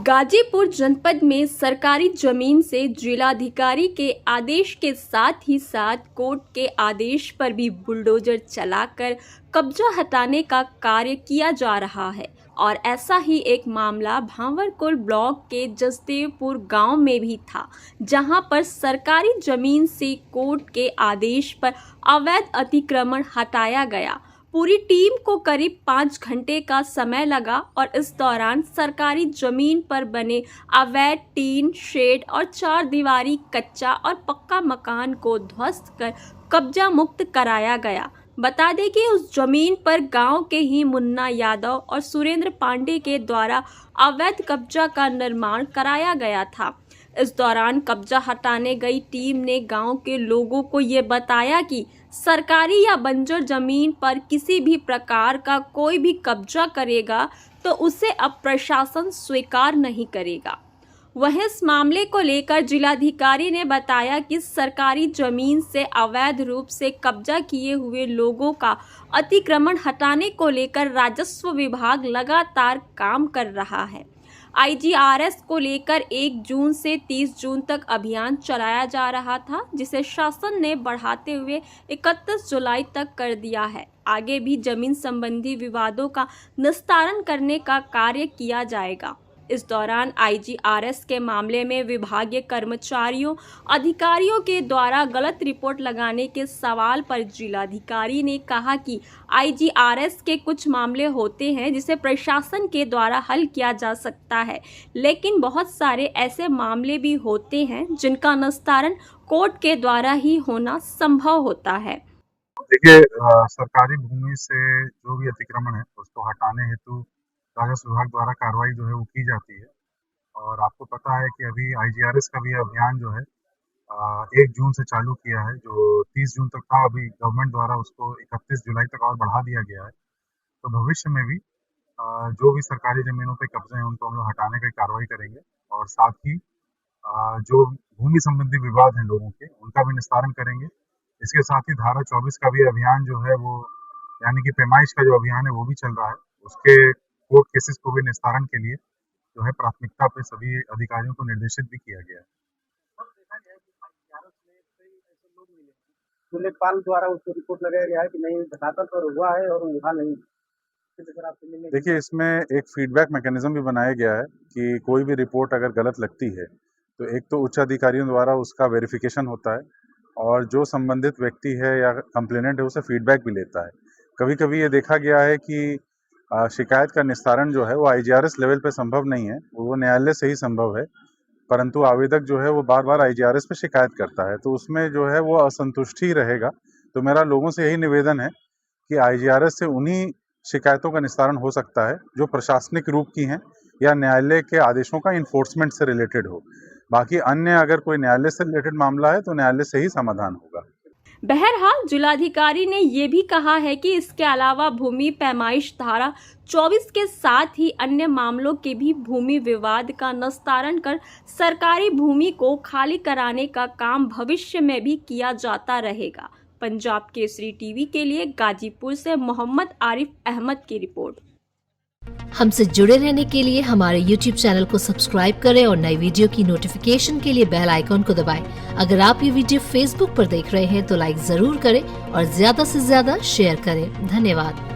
गाजीपुर जनपद में सरकारी जमीन से जिलाधिकारी के आदेश के साथ ही साथ कोर्ट के आदेश पर भी बुलडोजर चलाकर कब्जा हटाने का कार्य किया जा रहा है। और ऐसा ही एक मामला भांवरकुल ब्लॉक के जसदेवपुर गांव में भी था, जहां पर सरकारी जमीन से कोर्ट के आदेश पर अवैध अतिक्रमण हटाया गया। पूरी टीम को करीब 5 घंटे का समय लगा और इस दौरान सरकारी जमीन पर बने अवैध टीन शेड और 4 दीवारी कच्चा और पक्का मकान को ध्वस्त कर कब्जा मुक्त कराया गया। बता दें कि उस जमीन पर गांव के ही मुन्ना यादव और सुरेंद्र पांडे के द्वारा अवैध कब्जा का निर्माण कराया गया था। इस दौरान कब्जा हटाने गई टीम ने गांव के लोगों को ये बताया कि सरकारी या बंजर जमीन पर किसी भी प्रकार का कोई भी कब्जा करेगा तो उसे अब प्रशासन स्वीकार नहीं करेगा। वहीं इस मामले को लेकर जिलाधिकारी ने बताया कि सरकारी जमीन से अवैध रूप से कब्जा किए हुए लोगों का अतिक्रमण हटाने को लेकर राजस्व विभाग लगातार काम कर रहा है। IGRS को लेकर 1 जून से 30 जून तक अभियान चलाया जा रहा था, जिसे शासन ने बढ़ाते हुए 31 जुलाई तक कर दिया है। आगे भी जमीन संबंधी विवादों का निस्तारण करने का कार्य किया जाएगा। इस दौरान IGRS के मामले में विभागीय कर्मचारियों अधिकारियों के द्वारा गलत रिपोर्ट लगाने के सवाल पर जिलाधिकारी ने कहा कि IGRS के कुछ मामले होते हैं जिसे प्रशासन के द्वारा हल किया जा सकता है, लेकिन बहुत सारे ऐसे मामले भी होते हैं जिनका निस्तारण कोर्ट के द्वारा ही होना संभव होता है। देखिए, सरकारी भूमि से जो भी अतिक्रमण है उसको हटाने हेतु राजस्व विभाग द्वारा कार्रवाई जो है वो की जाती है। और आपको पता है कि अभी IGRS का भी अभियान जो है 1 जून से चालू किया है, जो 30 जून तक था। अभी गवर्नमेंट द्वारा उसको 31 जुलाई तक और बढ़ा दिया गया है। तो भविष्य में भी जो भी सरकारी ज़मीनों पे कब्जे हैं उनको हम लोग हटाने की कार्रवाई करेंगे और साथ ही जो भूमि संबंधी विवाद हैं लोगों के, उनका भी निस्तारण करेंगे। इसके साथ ही धारा 24 का भी अभियान जो है वो, यानी कि पैमाइश का जो अभियान है वो भी चल रहा है। उसके कोर्ट केसेस को भी निस्तारण के लिए जो है प्राथमिकता पे सभी अधिकारियों को निर्देशित भी किया गया है। लेखपाल द्वारा उसको रिपोर्ट लगाया गया है कि नहीं धरातल पर हुआ है और वहाँ नहीं। देखिए, इसमें एक फीडबैक मैकेनिज्म भी बनाया गया है कि कोई भी रिपोर्ट अगर गलत लगती है तो एक तो उच्च अधिकारियों द्वारा उसका वेरिफिकेशन होता है और जो संबंधित व्यक्ति है या कंप्लेनेंट है उसे फीडबैक भी लेता है। कभी कभी ये देखा गया है कि शिकायत का निस्तारण जो है वो IGRS लेवल पे संभव नहीं है, वो न्यायालय से ही संभव है, परंतु आवेदक जो है वो बार बार IGRS पे शिकायत करता है, तो उसमें जो है वो असंतुष्टि रहेगा। तो मेरा लोगों से यही निवेदन है कि IGRS से उन्हीं शिकायतों का निस्तारण हो सकता है जो प्रशासनिक रूप की हैं या न्यायालय के आदेशों का इन्फोर्समेंट से रिलेटेड हो। बाकी अन्य अगर कोई न्यायालय से रिलेटेड मामला है तो न्यायालय से ही समाधान होगा। बहरहाल जिलाधिकारी ने ये भी कहा है कि इसके अलावा भूमि पैमाइश धारा 24 के साथ ही अन्य मामलों के भी भूमि विवाद का निस्तारण कर सरकारी भूमि को खाली कराने का काम भविष्य में भी किया जाता रहेगा। पंजाब केसरी टीवी के लिए गाजीपुर से मोहम्मद आरिफ अहमद की रिपोर्ट। हमसे जुड़े रहने के लिए हमारे YouTube चैनल को सब्सक्राइब करें और नई वीडियो की नोटिफिकेशन के लिए बेल आइकॉन को दबाएं। अगर आप ये वीडियो Facebook पर देख रहे हैं तो लाइक जरूर करें और ज्यादा से ज्यादा शेयर करें। धन्यवाद।